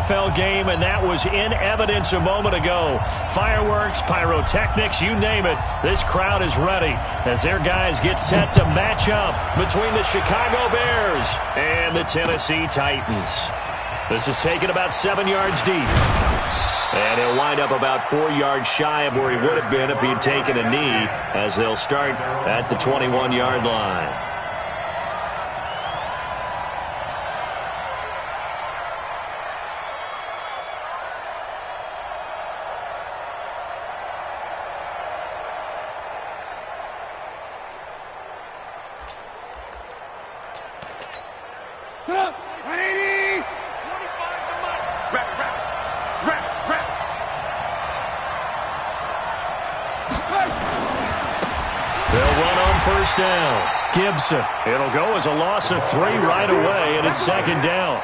NFL game, and that was in evidence a moment ago. Fireworks, pyrotechnics, you name it. This crowd is ready as their guys get set to match up between the Chicago Bears and the Tennessee Titans. This is taken about 7 yards deep. And he'll wind up about 4 yards shy of where he would have been if he'd taken a knee, as they'll start at the 21-yard line. First down. Gibson. It'll go as a loss of 3 right away, and it's second down.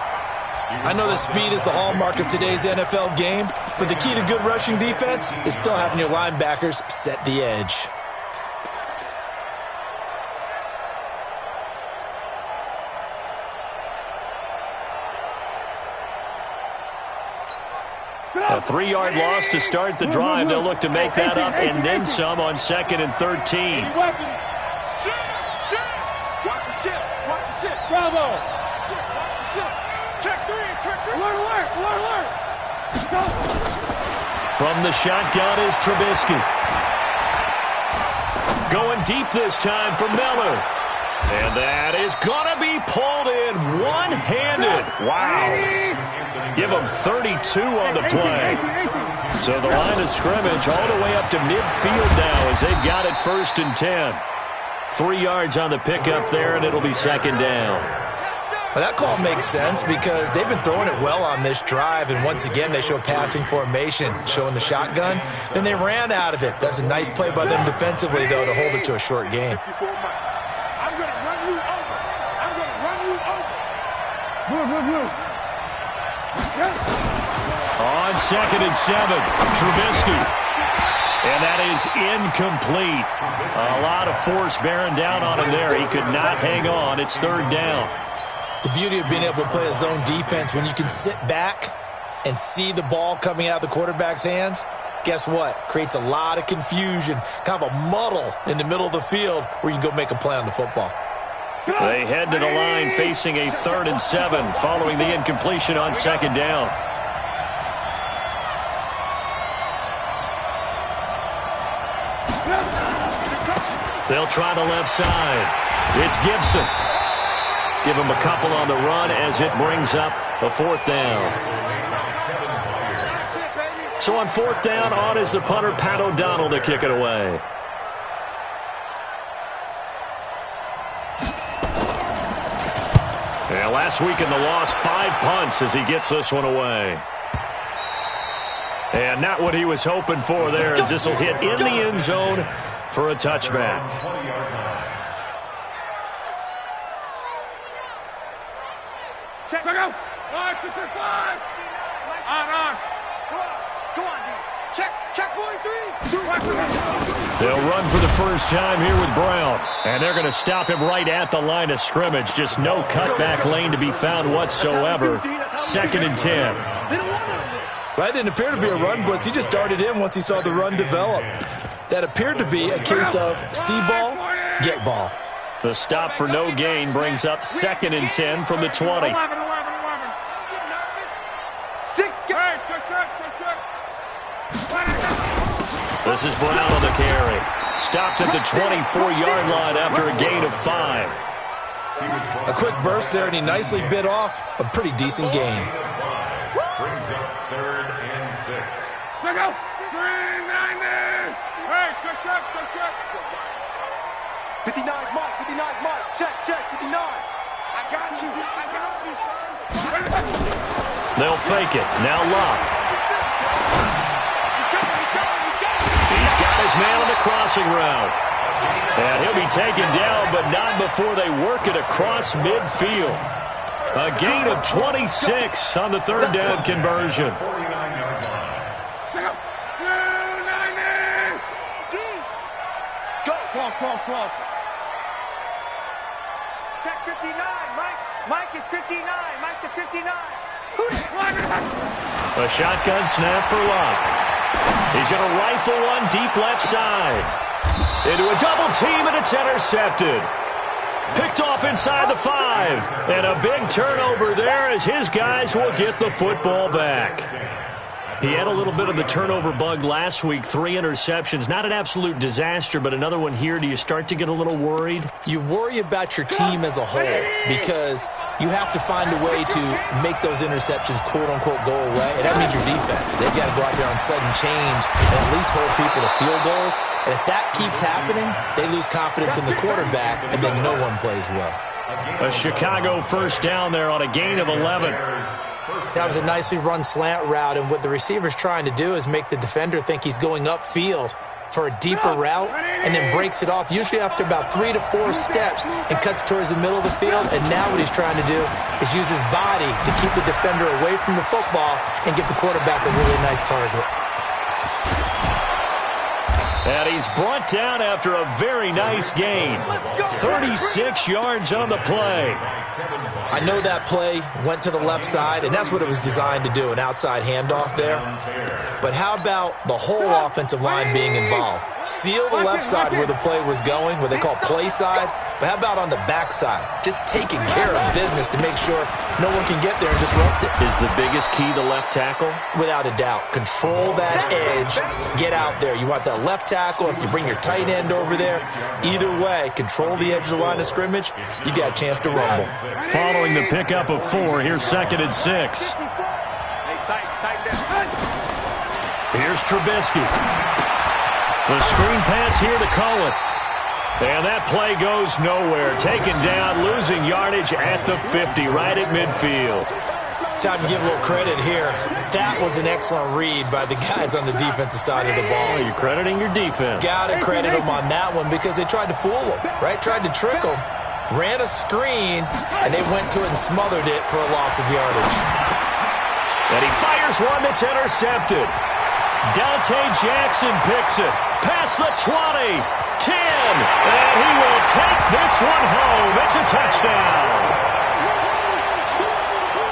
I know that speed is the hallmark of today's NFL game, but the key to good rushing defense is still having your linebackers set the edge. A 3-yard loss to start the drive. They'll look to make that up and then some on 2nd and 13. Bravo! Check 3, check 3. Alert. Go. From the shotgun is Trubisky. Going deep this time for Miller. And that is going to be pulled in one-handed. Wow. Give him 32 on the play. So the line of scrimmage all the way up to midfield now as they've got it 1st and 10. 3 yards on the pickup there, and it'll be second down. Well, that call makes sense because they've been throwing it well on this drive, and once again they show passing formation, showing the shotgun. Then they ran out of it. That's a nice play by them defensively, though, to hold it to a short gain. I'm going to run you over. Move. On 2nd and 7, Trubisky. And that is incomplete. A lot of force bearing down on him there. He could not hang on. It's 3rd down. The beauty of being able to play a zone defense, when you can sit back and see the ball coming out of the quarterback's hands, guess what? Creates a lot of confusion, kind of a muddle in the middle of the field where you can go make a play on the football. They head to the line facing a 3rd and 7 following the incompletion on 2nd down. They'll try the left side. It's Gibson. Give him a couple on the run as it brings up a 4th down. So on 4th down, on is the punter, Pat O'Donnell, to kick it away. And last week in the loss, 5 punts as he gets this one away. And not what he was hoping for there, as this will hit in the end zone for a touchback. Check. Go. 5. On. Go on, D. Check 43. They'll run for the first time here with Brown. And they're going to stop him right at the line of scrimmage. Just no cutback lane to be found whatsoever. 2nd and 10. Well, that didn't appear to be a run blitz. He just darted in once he saw the run develop. That appeared to be a case of see ball, get ball. The stop for no gain brings up 2nd and 10 from the 20. This is Brown on the carry. Stopped at the 24-yard line after a gain of 5. A quick burst there, and he nicely bit off a pretty decent gain. Brings up 3rd and 6. Check out. 390. Hey, check. 59, Mike. Check, 59. I got you, son. They'll fake it. Now Locke. He's got his man on the crossing route. And he'll be taken down, but not before they work it across midfield. A gain of 26 on the 3rd down conversion. Go. Check 59, Mike. Mike is 59. Mike to 59. A shotgun snap for Luck. He's going to rifle one deep left side. Into a double team, and it's intercepted. Picked off inside the 5. And a big turnover there as his guys will get the football back. He had a little bit of the turnover bug last week, 3 interceptions. Not an absolute disaster, but another one here. Do you start to get a little worried? You worry about your team as a whole because you have to find a way to make those interceptions, quote-unquote, go away. And that means your defense. They've got to go out there on sudden change and at least hold people to field goals. And if that keeps happening, they lose confidence in the quarterback, and then no one plays well. A Chicago first down there on a gain of 11. That was a nicely run slant route, and what the receiver's trying to do is make the defender think he's going upfield for a deeper route and then breaks it off, usually after about 3 to 4 steps, and cuts towards the middle of the field. And now what he's trying to do is use his body to keep the defender away from the football and get the quarterback a really nice target. And he's brought down after a very nice gain. 36 yards on the play. I know that play went to the left side, and that's what it was designed to do, an outside handoff there. But how about the whole offensive line being involved? Seal the left side where the play was going, what they call play side, but how about on the back side? Just taking care of business to make sure no one can get there and disrupt it. Is the biggest key the left tackle? Without a doubt. Control that edge. Get out there. You want that left tackle. If you bring your tight end over there, either way, control the edge of the line of scrimmage, you got a chance to rumble. Following the pickup of 4, here's 2nd and 6. Here's Trubisky. The screen pass here to Cohen. And that play goes nowhere. Taken down, losing yardage at the 50, right at midfield. Time to give a little credit here. That was an excellent read by the guys on the defensive side of the ball. Oh, you're crediting your defense. Got to credit them on that one because they tried to fool them, right? Tried to trick them. Ran a screen, and they went to it and smothered it for a loss of yardage. And he fires one that's intercepted. Dante Jackson picks it. Past the 20, 10, and he will take this one home. It's a touchdown.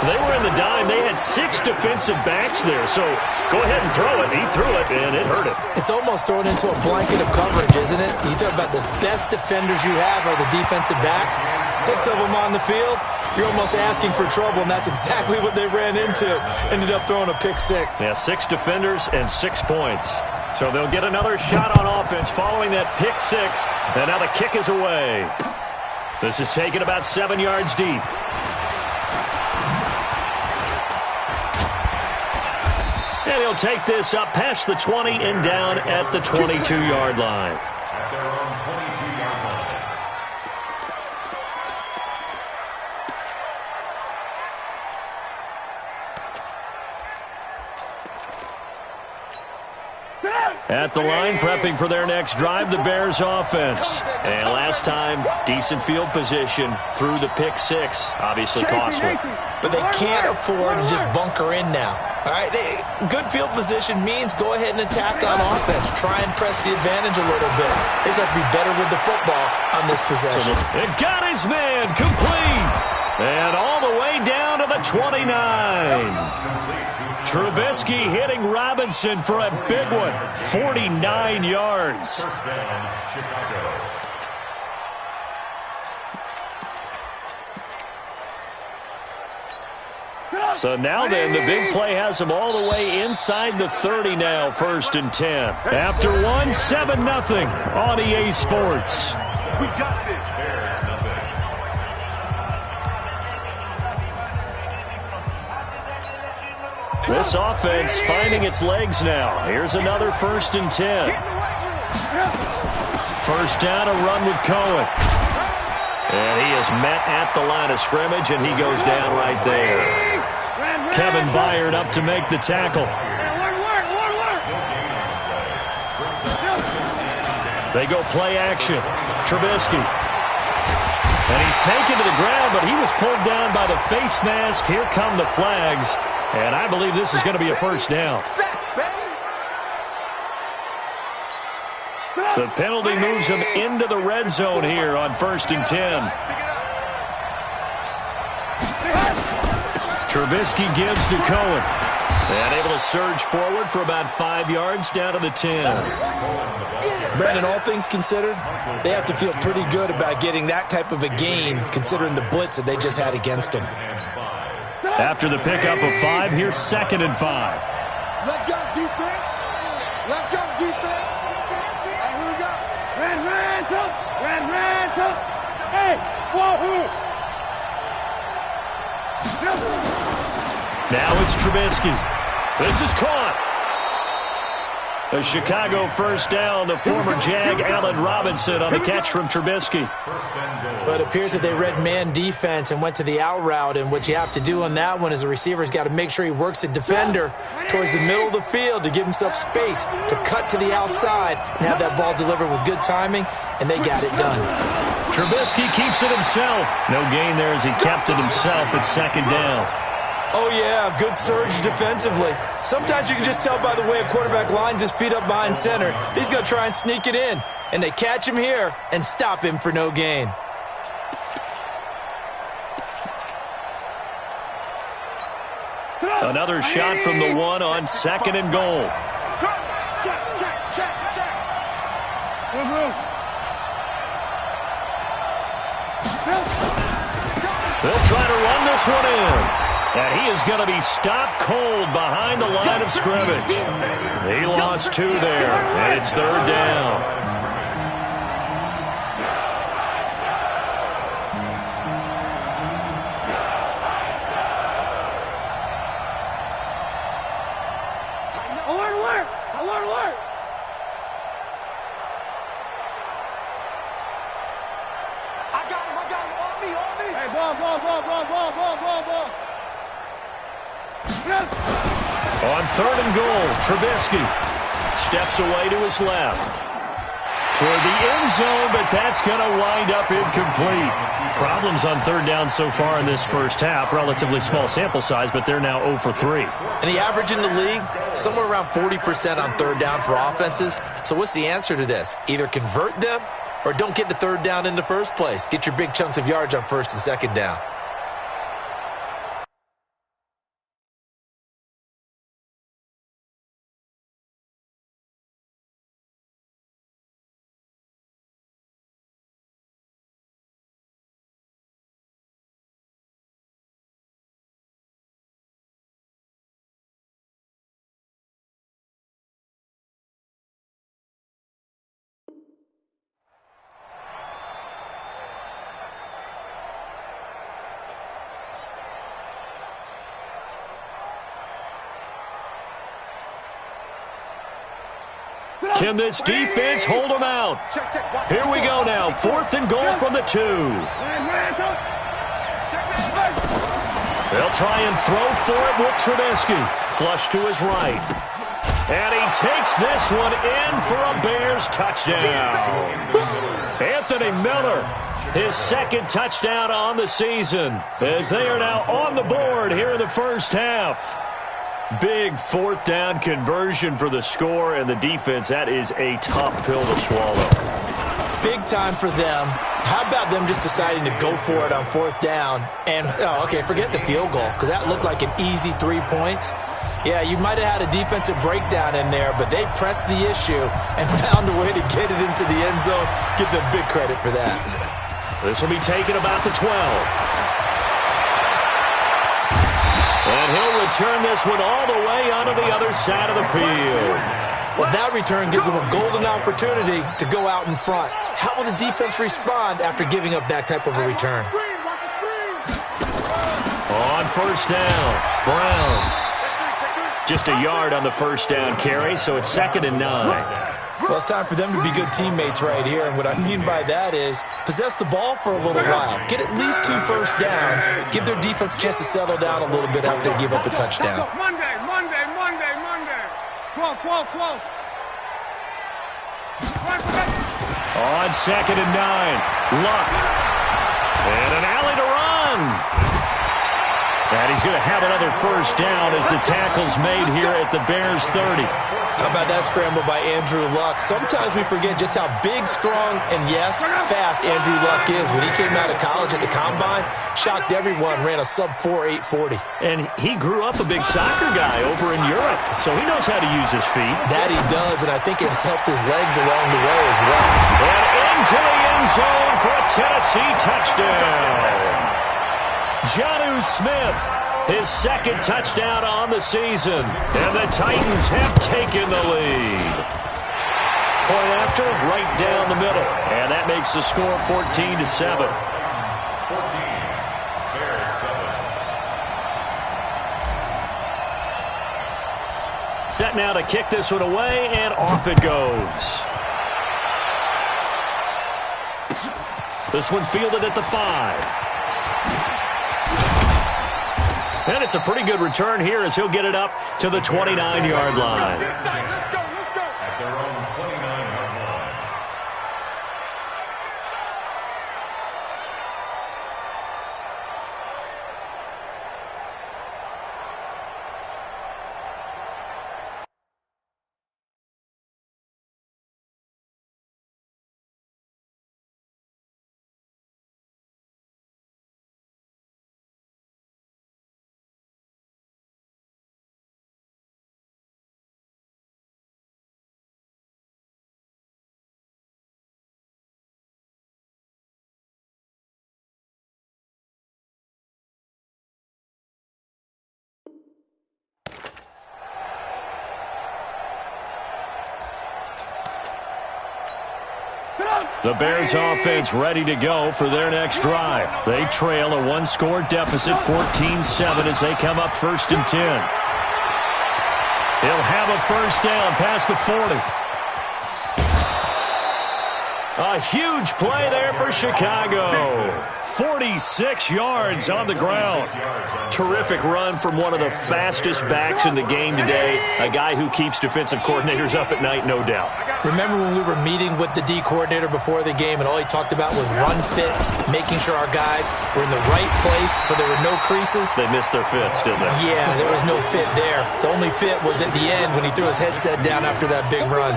They were in the dime. They had 6 defensive backs there, so go ahead and throw it. He threw it, and it hurt him. It's almost thrown into a blanket of coverage, isn't it? You talk about the best defenders you have are the defensive backs. 6 of them on the field. You're almost asking for trouble, and that's exactly what they ran into. Ended up throwing a pick 6. Yeah, 6 defenders and 6 points. So they'll get another shot on offense following that pick 6, and now the kick is away. This is taken about 7 yards deep. And he'll take this up past the 20 and down at the 22-yard line. At their own 22-yard line. At the line, prepping for their next drive, the Bears offense. And last time, decent field position through the pick 6. Obviously costly. But they can't afford to just bunker in now. All right, good field position means go ahead and attack on offense. Try and press the advantage a little bit. They just have to be better with the football on this possession. It got his man complete. And all the way down to the 29. Trubisky hitting Robinson for a big one. 49 yards. First down, Chicago. So now then, the big play has them all the way inside the 30 now, 1st and 10. After 1, 7-0 on EA Sports. We got this. Bears nothing. This offense finding its legs now. Here's another 1st and 10. First down, a run with Cohen. And he is met at the line of scrimmage, and he goes down right there. Kevin Byard up to make the tackle. They go play action. Trubisky. And he's taken to the ground, but he was pulled down by the face mask. Here come the flags. And I believe this is going to be a first down. The penalty moves him into the red zone here on 1st and 10. Trubisky gives to Cohen. And able to surge forward for about 5 yards down to the 10. Brandon, all things considered, they have to feel pretty good about getting that type of a gain considering the blitz that they just had against them. After the pickup of 5, here's 2nd and 5. Let's go defense. Let's go defense. Hey, here we go. Ran, tough. Hey, whoa. Now it's Trubisky. This is caught. A Chicago first down to former Jag Allen Robinson on the catch from Trubisky. But it appears that they read man defense and went to the out route, and what you have to do on that one is the receiver's got to make sure he works the defender towards the middle of the field to give himself space to cut to the outside and have that ball delivered with good timing, and they got it done. Trubisky keeps it himself. No gain there as he kept it himself at 2nd down. Oh, yeah, good surge defensively. Sometimes you can just tell by the way a quarterback lines his feet up behind center. He's going to try and sneak it in, and they catch him here and stop him for no gain. Another shot from the 1 on 2nd and goal. Check. They'll try to run this one in. And he is going to be stopped cold behind the line of scrimmage. He lost 2 there, and it's 3rd down. Alert! I got him. On me. Hey, ball. Yes. On 3rd and goal, Trubisky steps away to his left. Toward the end zone, but that's going to wind up incomplete. Problems on 3rd down so far in this first half. Relatively small sample size, but they're now 0 for 3. And the average in the league, somewhere around 40% on 3rd down for offenses. So what's the answer to this? Either convert them or don't get the 3rd down in the first place. Get your big chunks of yards on 1st and 2nd down. Can this defense hold them out? Here we go now. 4th and goal from the 2. They'll try and throw for it with Trubisky. Flush to his right. And he takes this one in for a Bears touchdown. Anthony Miller, his 2nd touchdown on the season, as they are now on the board here in the first half. Big 4th down conversion for the score, and the defense, that is a tough pill to swallow. Big time for them. How about them just deciding to go for it on 4th down? And, forget the field goal, because that looked like an easy 3 points. Yeah, you might have had a defensive breakdown in there, but they pressed the issue and found a way to get it into the end zone. Give them big credit for that. This will be taken about the 12. And he'll return this one all the way onto the other side of the field. Well, that return gives them a golden opportunity to go out in front. How will the defense respond after giving up that type of a return? On 1st down, Brown. Just a yard on the 1st down carry, so it's 2nd and 9. Well, it's time for them to be good teammates right here, and what I mean by that is possess the ball for a little while. Get at least 2 first downs. Give their defense a chance to settle down a little bit after they give up a touchdown. Monday. 12. On 2nd and 9, Luck. And an alley to run. And he's going to have another first down as the tackle's made here at the Bears 30. How about that scramble by Andrew Luck? Sometimes we forget just how big, strong, and yes, fast Andrew Luck is. When he came out of college at the Combine, shocked everyone, ran a sub-4 840. And he grew up a big soccer guy over in Europe, so he knows how to use his feet. That he does, and I think it has helped his legs along the way as well. And into the end zone for a Tennessee touchdown. Jonnu Smith, his second touchdown on the season. And the Titans have taken the lead. Point after, right down the middle. And that makes the score 14-7. 14, Bears 7. Set now to kick this one away, and off it goes. This one fielded at the 5. And it's a pretty good return here as he'll get it up to the 29-yard line. Let's go. At their own 29-yard line. The Bears offense ready to go for their next drive. They trail a one-score deficit, 14-7, as they come up 1st and 10. He'll have a first down past the 40. A huge play there for Chicago. 46 yards on the ground. Terrific run from one of the fastest backs in the game today. A guy who keeps defensive coordinators up at night, no doubt. Remember when we were meeting with the D coordinator before the game and all he talked about was run fits, making sure our guys were in the right place so there were no creases? They missed their fits, didn't they? Yeah, there was no fit there. The only fit was at the end when he threw his headset down after that big run.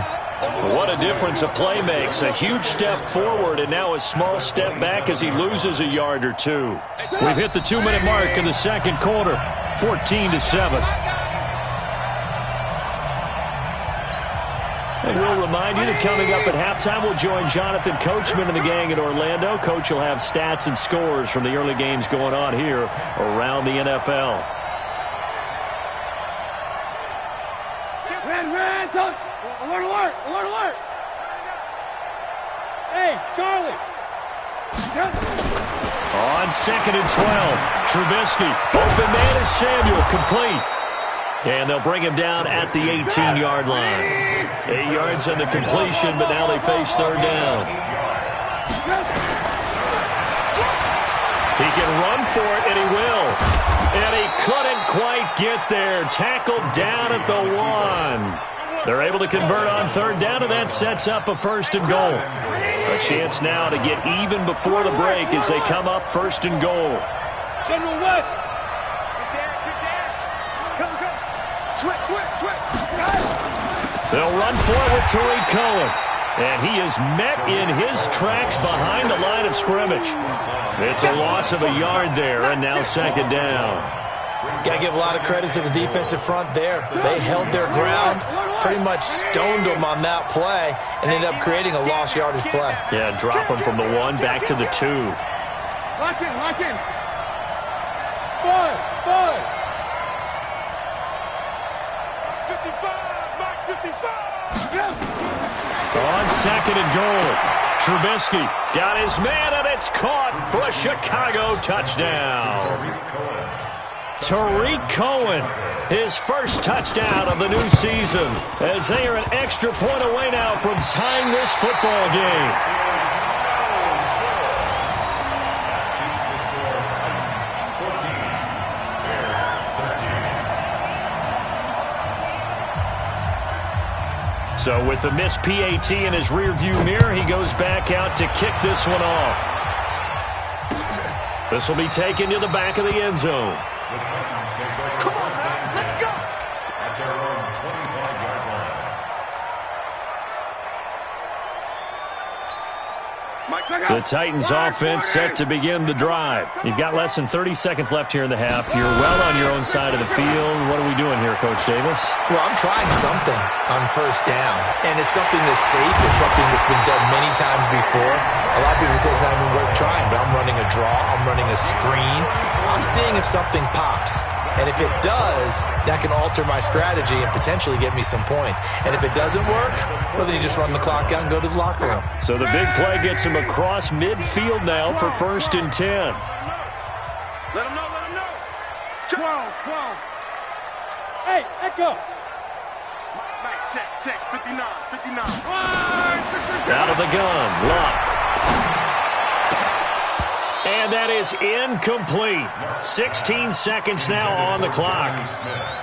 What a difference a play makes. A huge step forward and now a small step back as he loses a yard or two. We've hit the 2-minute mark in the second quarter, 14-7. And we'll remind you that coming up at halftime, we'll join Jonathan Coachman and the gang in Orlando. Coach will have stats and scores from the early games going on here around the NFL. Alert! Hey, Charlie! On 2nd and 12, Trubisky. Open man is Samuel, complete. And they'll bring him down at the 18-yard line. 8 yards on the completion, but now they face 3rd down. He can run for it, and he will. And he couldn't quite get there. Tackled down at the 1. They're able to convert on 3rd down, and that sets up a 1st and goal. A chance now to get even before the break as they come up 1st and goal. General West! Come. Switch! They'll run for it with Tariq Cohen. And he is met in his tracks behind the line of scrimmage. It's a loss of a yard there, and now 2nd down. Got to give a lot of credit to the defensive front there. They held their ground, pretty much stoned them on that play, and ended up creating a lost yardage play. Yeah, drop them from the 1 back to the 2. Lock in. Bud. 55, Mike 55. On 2nd and goal, Trubisky got his man, and it's caught for a Chicago touchdown. Tariq Cohen, his first touchdown of the new season, as they are an extra point away now from tying this football game. So with the missed PAT in his rearview mirror, he goes back out to kick this one off. This will be taken to the back of the end zone. The Titans take over Come on, first man. and Let's 10 go. at their own 25-yard line. The Titans offense set to begin the drive. You've got less than 30 seconds left here in the half. You're well on your own side of the field. What are we doing here, Coach Davis? Well, I'm trying something on first down, and it's something that's safe. It's something that's been done many times before. A lot of people say it's not even worth trying, but I'm running a draw. I'm running a screen. I'm seeing if something pops. And if it does, that can alter my strategy and potentially get me some points. And if it doesn't work, well, then you just run the clock out and go to the locker room. So the big play gets him across midfield now for 1st and 10. Let him know, let him know. 12. Hey, echo. Mike, check, 59. Out of the gun, Luck. And that is incomplete. 16 seconds now on the clock.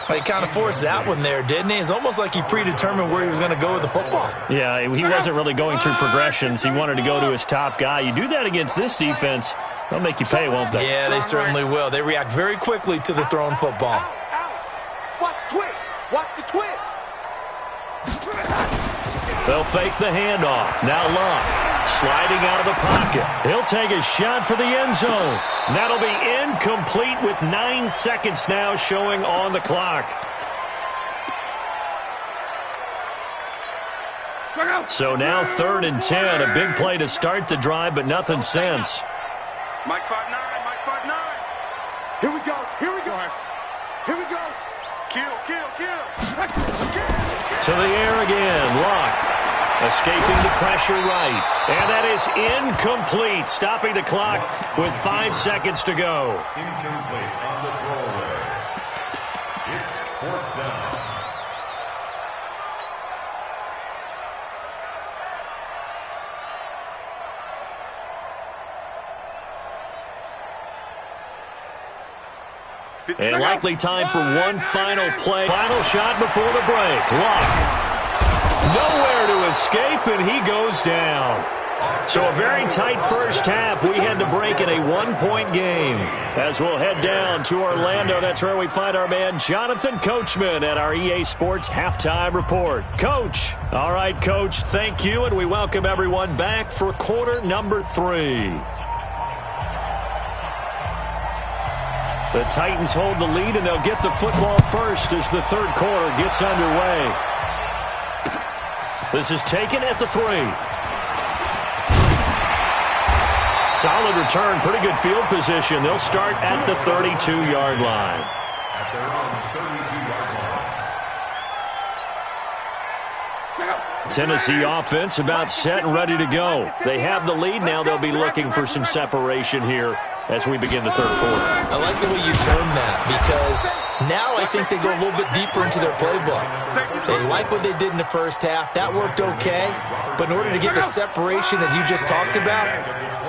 He kind of forced that one there, didn't he? It's almost like he predetermined where he was going to go with the football. Yeah, he wasn't really going through progressions. He wanted to go to his top guy. You do that against this defense, they'll make you pay, won't they? Yeah, they certainly will. They react very quickly to the thrown football. Watch twitch. Watch the twitch. They'll fake the handoff. Now Luck. Sliding out of the pocket. He'll take a shot for the end zone. That'll be incomplete with 9 seconds now showing on the clock. So now 3rd and 10. A big play to start the drive, but nothing since. Mike 5'9". Here we go. Kill. To the air again. Luck. Escaping the pressure right. And that is incomplete. Stopping the clock with 5 seconds to go. Incomplete on the throwaway. It's 4th down. And likely time for one final play. Final shot before the break. Luck. Nowhere to escape, and he goes down. So a very tight first half. We had to break in a 1-point game. As we'll head down to Orlando, that's where we find our man Jonathan Coachman at our EA Sports Halftime Report. Coach. All right, Coach, thank you, and we welcome everyone back for quarter number 3. The Titans hold the lead, and they'll get the football first as the third quarter gets underway. This is taken at the 3. Solid return, pretty good field position. They'll start at the 32-yard line. At their own 32-yard line. Tennessee offense about set and ready to go. They have the lead now. They'll be looking for some separation here as we begin the third quarter. I like the way you term that because now I think they go a little bit deeper into their playbook. They like what they did in the first half. That worked okay. But in order to get the separation that you just talked about,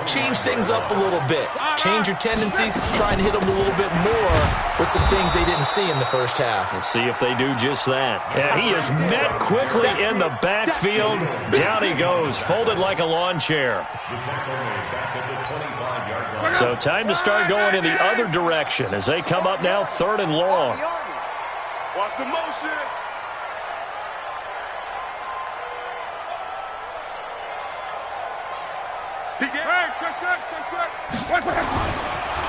change things up a little bit. Change your tendencies. Try and hit them a little bit more with some things they didn't see in the first half. We'll see if they do just that. And he is met quickly in the backfield. Down he goes, folded like a lawn chair. So time to start going in the other direction as they come up now 3rd and long. Watch the motion.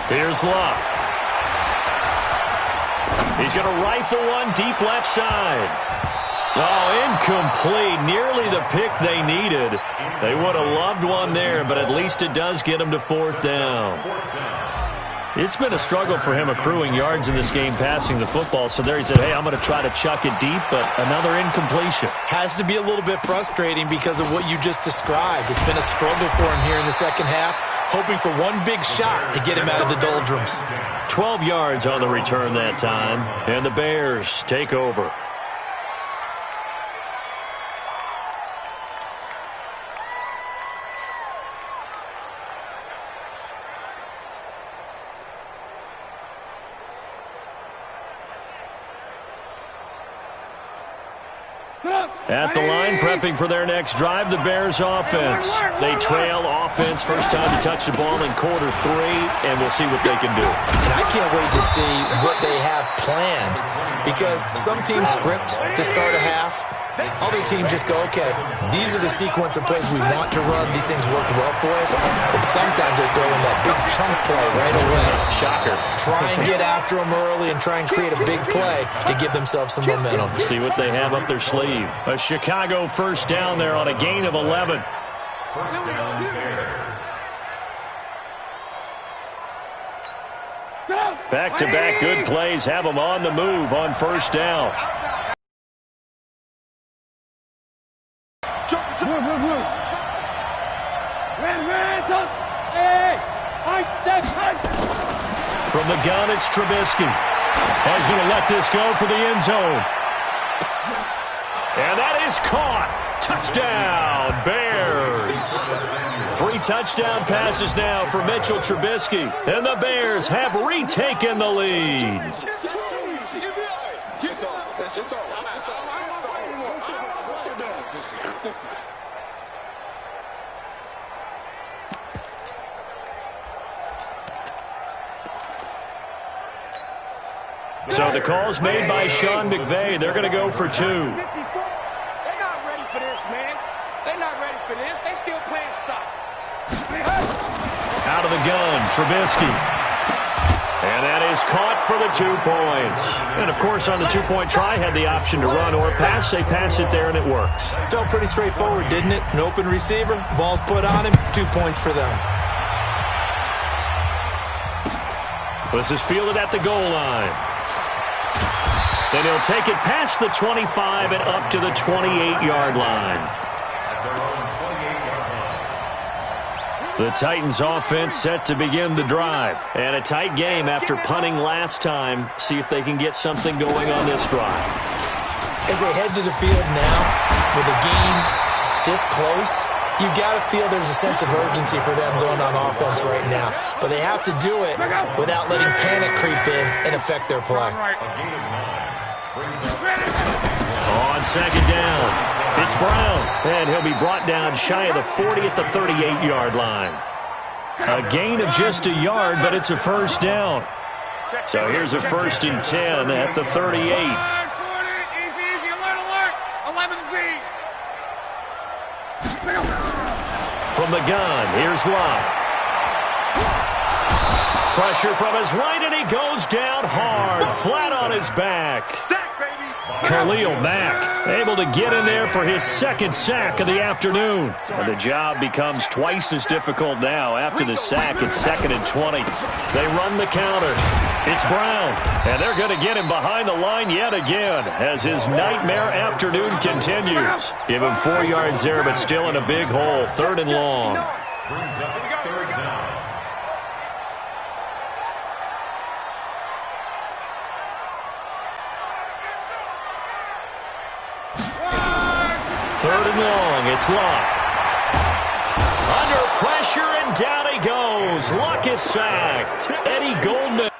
Here's Luck. He's going to rifle one deep left side. Oh, incomplete. Nearly the pick they needed. They would have loved one there, but at least it does get them to 4th down. It's been a struggle for him accruing yards in this game passing the football. So there he said, hey, I'm going to try to chuck it deep, but another incompletion. Has to be a little bit frustrating because of what you just described. It's been a struggle for him here in the second half, hoping for one big shot to get him out of the doldrums. 12 yards on the return that time, and the Bears take over. At the line, prepping for their next drive, the Bears offense. They trail offense, first time to touch the ball in quarter 3, and we'll see what they can do. And I can't wait to see what they have planned, because some teams script to start a half. Other teams just go, okay, these are the sequence of plays we want to run. These things worked well for us. And sometimes they throw in that big chunk play right away. Shocker. Try and get after them early and try and create a big play to give themselves some momentum. See what they have up their sleeve. A Chicago first down there on a gain of 11. First down, Bears. Back-to-back good plays have them on the move on first down. From the gun, it's Trubisky. He's going to let this go for the end zone. And that is caught. Touchdown, Bears. 3 touchdown passes now for Mitchell Trubisky. And the Bears have retaken the lead. So the call's made by Sean McVay. They're going to go for 2. They're not ready for this, man. They're not ready for this. They still playing soccer. Out of the gun, Trubisky. And that is caught for the 2 points. And, of course, on the 2-point try, had the option to run or pass. They pass it there, and it works. Felt pretty straightforward, didn't it? An open receiver, ball's put on him, 2 points for them. This is fielded at the goal line. Then he'll take it past the 25 and up to the 28-yard line. The Titans offense set to begin the drive. And a tight game after punting last time. See if they can get something going on this drive. As they head to the field now, with the game this close, you've got to feel there's a sense of urgency for them going on offense right now. But they have to do it without letting panic creep in and affect their play. On second down, it's Brown, and he'll be brought down shy of the 40 at the 38-yard line. A gain of just a yard, but it's a first down. So here's a 1st and 10 at the 38. From the gun, here's Locke. Pressure from his right, and he goes down hard, flat on his back. Khalil Mack able to get in there for his 2nd sack of the afternoon. And the job becomes twice as difficult now. After the sack, it's 2nd and 20. They run the counter. It's Brown. And they're going to get him behind the line yet again as his nightmare afternoon continues. Give him 4 yards there, but still in a big hole. 3rd and long. Brings up 3rd down. Third and long, it's Locke. Under pressure, and down he goes. Locke is sacked. Eddie Goldman.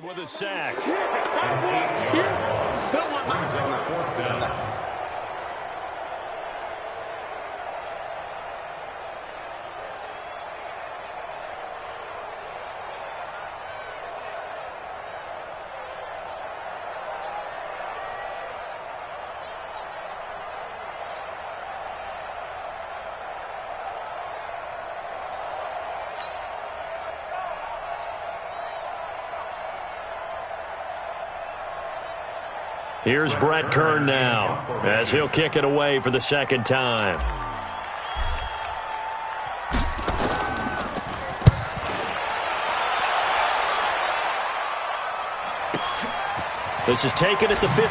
With a sack. Brings up 4th down. Here's Brett Kern now as he'll kick it away for the second time. This is taken at the 15.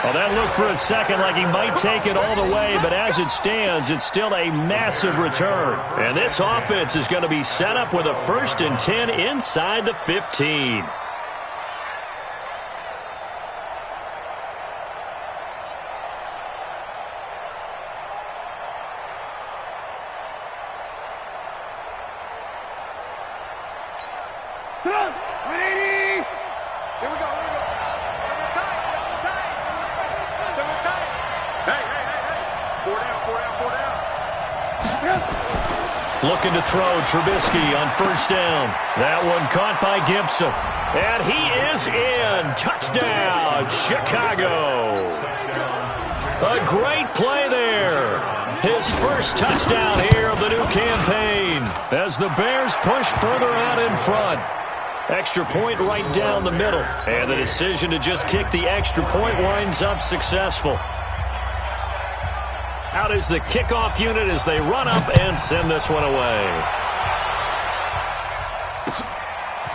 Well, that looked for a second like he might take it all the way, but as it stands, it's still a massive return. And this offense is going to be set up with a 1st and 10 inside the 15. Looking to throw Trubisky on 1st down. That one caught by Gibson. And he is in. Touchdown, Chicago. A great play there. His first touchdown here of the new campaign as the Bears push further out in front. Extra point right down the middle. And the decision to just kick the extra point winds up successful. Out is the kickoff unit as they run up and send this one away.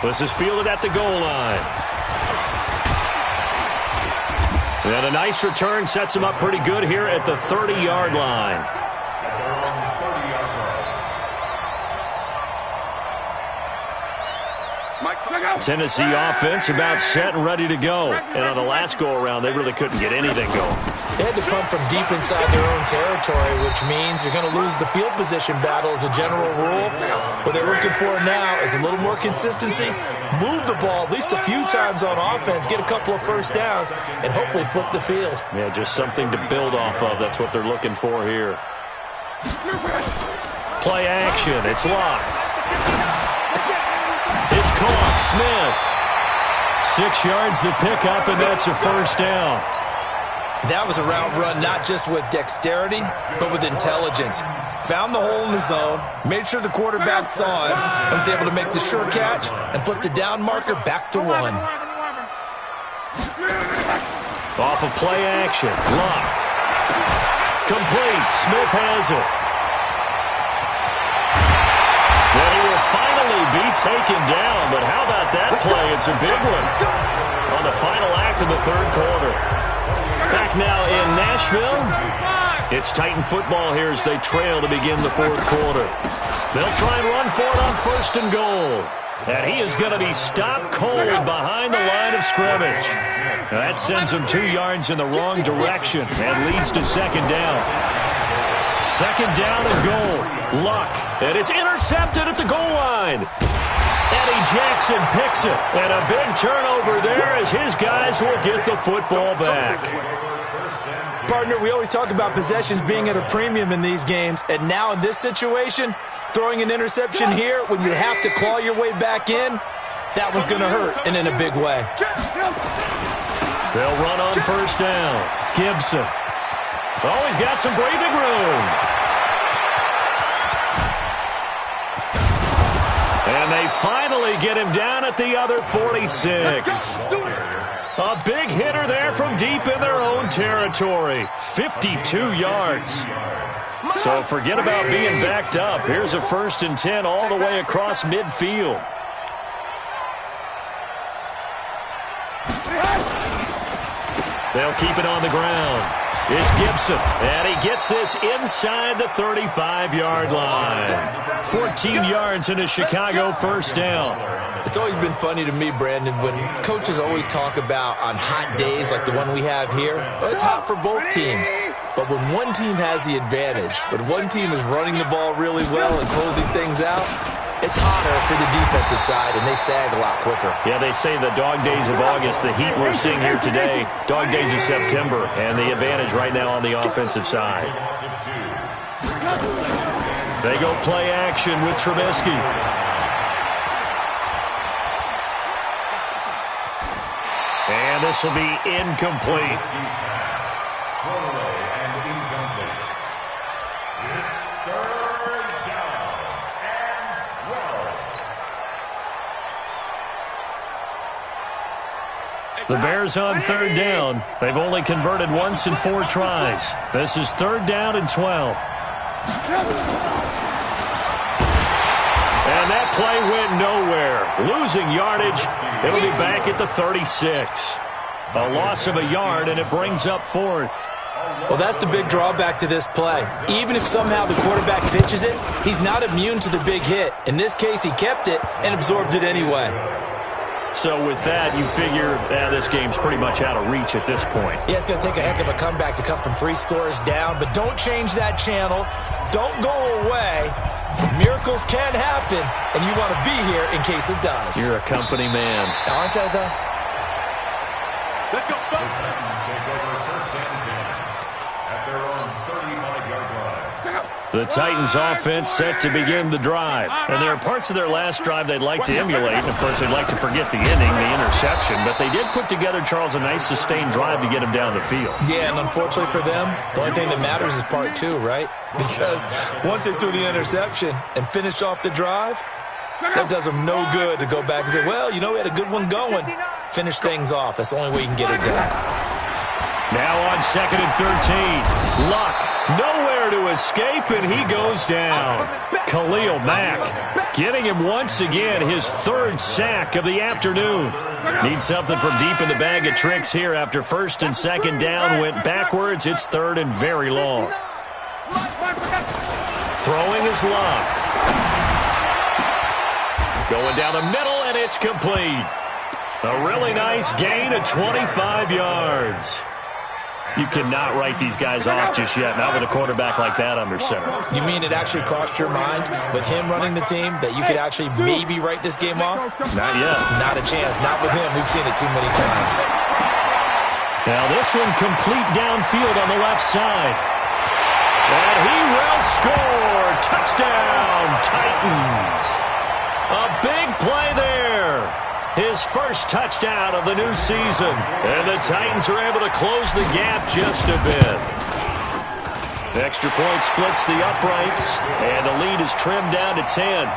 This is fielded at the goal line. And a nice return sets him up pretty good here at the 30-yard line. Tennessee offense about set and ready to go. And on the last go-around, they really couldn't get anything going. They had to punt from deep inside their own territory, which means you're going to lose the field position battle as a general rule. What they're looking for now is a little more consistency, move the ball at least a few times on offense, get a couple of 1st downs, and hopefully flip the field. Yeah, just something to build off of. That's what they're looking for here. Play action. It's locked. It's caught. Smith. 6 yards to pick up, and that's a 1st down. That was a route run not just with dexterity, but with intelligence. Found the hole in the zone, made sure the quarterback saw him, and was able to make the sure catch and flip the down marker back to 1. Off of play action. Lock. Complete. Smith has it. Well, he will finally be taken down, but how about that play? It's a big one on the final act of the 3rd quarter. Back now in Nashville. It's Titan football here as they trail to begin the 4th quarter. They'll try and run for it on 1st and goal. And he is going to be stopped cold behind the line of scrimmage. Now that sends him 2 yards in the wrong direction and leads to 2nd down. 2nd down and goal. Luck. And it's intercepted at the goal line. Eddie Jackson picks it. And a big turnover there as his guys will get the football back. Partner, we always talk about possessions being at a premium in these games. And now in this situation, throwing an interception here when you have to claw your way back in, that one's going to hurt, and in a big way. They'll run on 1st down. Gibson. Oh, he's got some breathing room. And they finally get him down at the other 46. A big hitter there from deep in their own territory. 52 yards. So forget about being backed up. Here's a 1st and 10 all the way across midfield. They'll keep it on the ground. It's Gibson, and he gets this inside the 35-yard line. 14 yards in a Chicago 1st down. It's always been funny to me, Brandon, when coaches always talk about on hot days like the one we have here, it's hot for both teams. But when one team has the advantage, when one team is running the ball really well and closing things out, it's hotter for the defensive side, and they sag a lot quicker. Yeah, they say the dog days of August, the heat we're seeing here today, dog days of September, and the advantage right now on the offensive side. They go play action with Trubisky. And this will be incomplete. Third down and 12. The Bears on third down. They've only converted once in 4 tries. This is third down and 12. And that play went nowhere. Losing yardage. It'll be back at the 36. A loss of a yard, and it brings up fourth. Well, that's the big drawback to this play. Even if somehow the quarterback pitches it, he's not immune to the big hit. In this case, he kept it and absorbed it anyway. So with that, you figure this game's pretty much out of reach at this point. Yeah, it's going to take a heck of a comeback to come from 3 scores down, but don't change that channel. Don't go away. Miracles can happen, and you want to be here in case it does. You're a company man. Aren't I, though? Let's go. The Titans take over first and 10 at their own 35-yard line. The Titans offense set to begin the drive. And there are parts of their last drive they'd like to emulate. And, of course, they'd like to forget the inning, the interception. But they did put together, Charles, a nice sustained drive to get him down the field. Yeah, and unfortunately for them, the only thing that matters is part 2, right? Because once they threw the interception and finished off the drive, that does them no good to go back and say, well, you know, we had a good one going. Finish things off. That's the only way you can get it done. Now on 2nd and 13. Luck. Nowhere to escape, and he goes down. Khalil Mack getting him once again his 3rd sack of the afternoon. Needs something from deep in the bag of tricks here after 1st and 2nd down went backwards. It's 3rd and very long. Throwing is Luck. Going down the middle, and it's complete. A really nice gain of 25 yards. You cannot write these guys off just yet, not with a quarterback like that under center. You mean it actually crossed your mind with him running the team that you could actually maybe write this game off? Not yet. Not a chance. Not with him. We've seen it too many times. Now this one complete downfield on the left side. And he will score. Touchdown, Titans. A big play there. His first touchdown of the new season. And the Titans are able to close the gap just a bit. The extra point splits the uprights, and the lead is trimmed down to 10.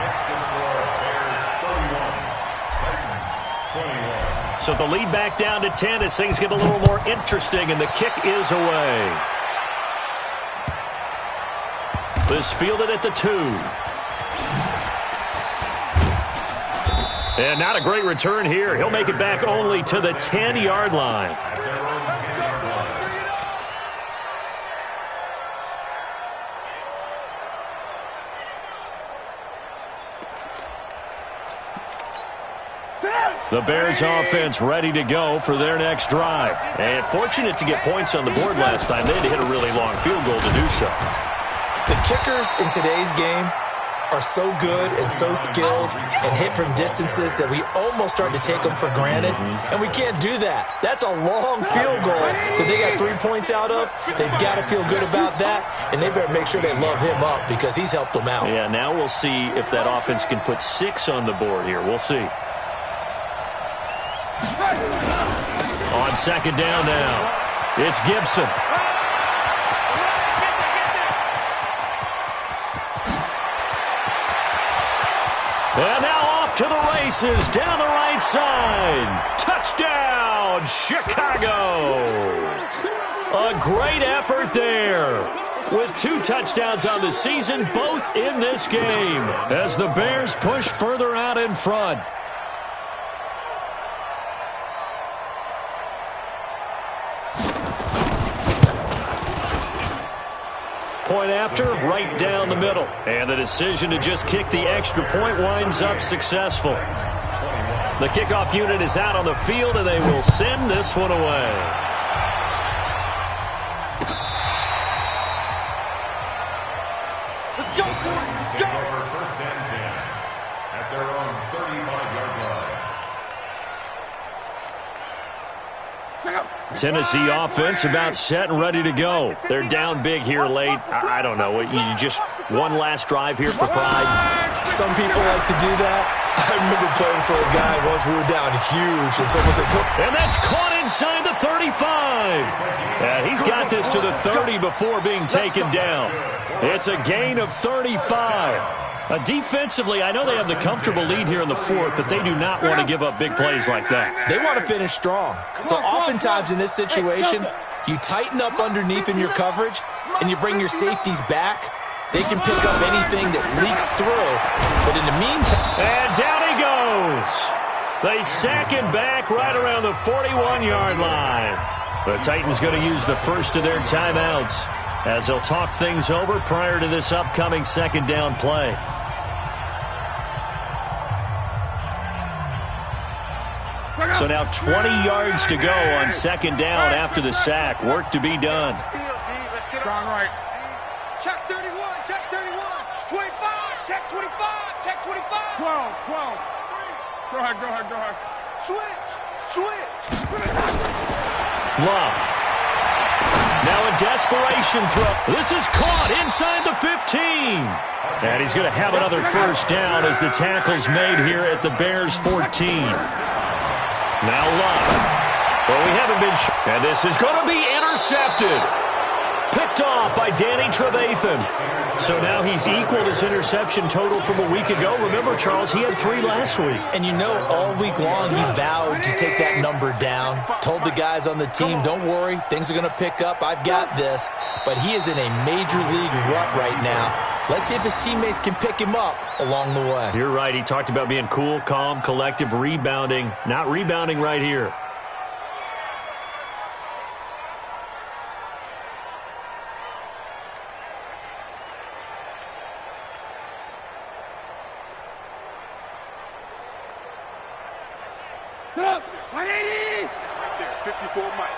So the lead back down to 10 as things get a little more interesting, and the kick is away. This fielded at the 2. And not a great return here. He'll make it back only to the 10-yard line. The Bears offense ready to go for their next drive. And fortunate to get points on the board last time. They had to hit a really long field goal to do so. The kickers in today's game are so good and so skilled and hit from distances that we almost start to take them for granted, and we can't do that. That's a long field goal that they got 3 points out of. They've got to feel good about that, and they better make sure they love him up because he's helped them out. Yeah, now we'll see if that offense can put 6 on the board here. We'll see. On 2nd down now, it's Gibson. And now off to the races, down the right side. Touchdown, Chicago. A great effort there. With 2 touchdowns on the season, both in this game, as the Bears push further out in front. Point after, right down the middle. And the decision to just kick the extra point winds up successful. The kickoff unit is out on the field, and they will send this one away. Let's go, Corey. Let's go. Over first and 10 at their own 35-yard line. Tennessee offense about set and ready to go. They're down big here late. I don't know. You just one last drive here for pride. Some people like to do that. I remember playing for a guy once we were down huge. It's almost like... And that's caught inside the 35. And he's got this to the 30 before being taken down. It's a gain of 35. Defensively, I know they have the comfortable lead here in the fourth, but they do not want to give up big plays like that. They want to finish strong. So oftentimes in this situation, you tighten up underneath in your coverage, and you bring your safeties back. They can pick up anything that leaks through. But in the meantime... And down he goes. They sack him back right around the 41-yard line. The Titans going to use the first of their timeouts as they'll talk things over prior to this upcoming second down play. So now 20 yards to go on second down after the sack. Work to be done. Strong right. Check 31, check 31. 25, check 25, check 25. 12, 12. Go ahead. Switch. Love. Now a desperation throw. This is caught inside the 15. And he's going to have another first down as the tackle's made here at the Bears' 14. Now Love. Well, we haven't been sure. And this is going to be intercepted. Picked off by Danny Trevathan. So now he's equaled his interception total from a week ago. Remember, Charles, he had 3 last week. And you know, all week long he vowed to take that number down. Told the guys on the team, don't worry, things are going to pick up. I've got this. But he is in a major league rut right now. Let's see if his teammates can pick him up along the way. You're right. He talked about being cool, calm, collective, rebounding. Not rebounding right here. Get up. 180. Right there, 54 Mike.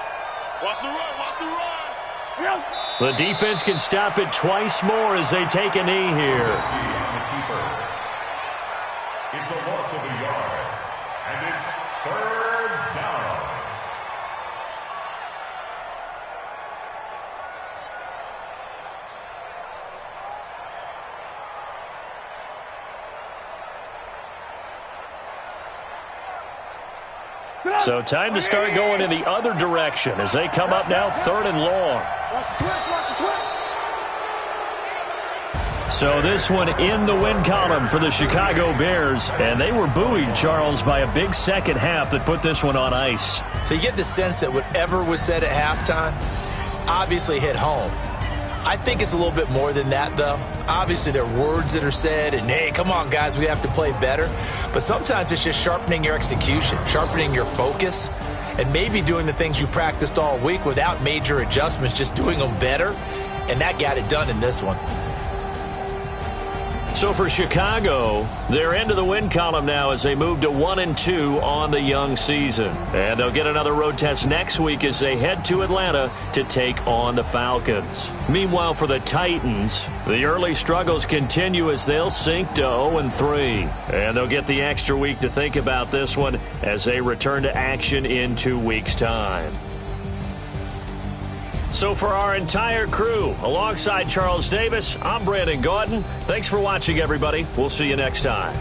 Watch the run. The defense can stop it twice more as they take a knee here. It's a loss of a yard, and it's third down. So time to start going in the other direction as they come up now 3rd and long. Watch the twist. So this one in the win column for the Chicago Bears. And they were buoyed, Charles, by a big second half that put this one on ice. So you get the sense that whatever was said at halftime obviously hit home. I think it's a little bit more than that, though. Obviously, there are words that are said, and, hey, come on, guys, we have to play better. But sometimes it's just sharpening your execution, sharpening your focus, and maybe doing the things you practiced all week without major adjustments, just doing them better. And that got it done in this one. So for Chicago, they're into the win column now as they move to 1-2 on the young season. And they'll get another road test next week as they head to Atlanta to take on the Falcons. Meanwhile, for the Titans, the early struggles continue as they'll sink to 0-3. And they'll get the extra week to think about this one as they return to action in 2 weeks' time. So for our entire crew, alongside Charles Davis, I'm Brandon Gaudin. Thanks for watching, everybody. We'll see you next time.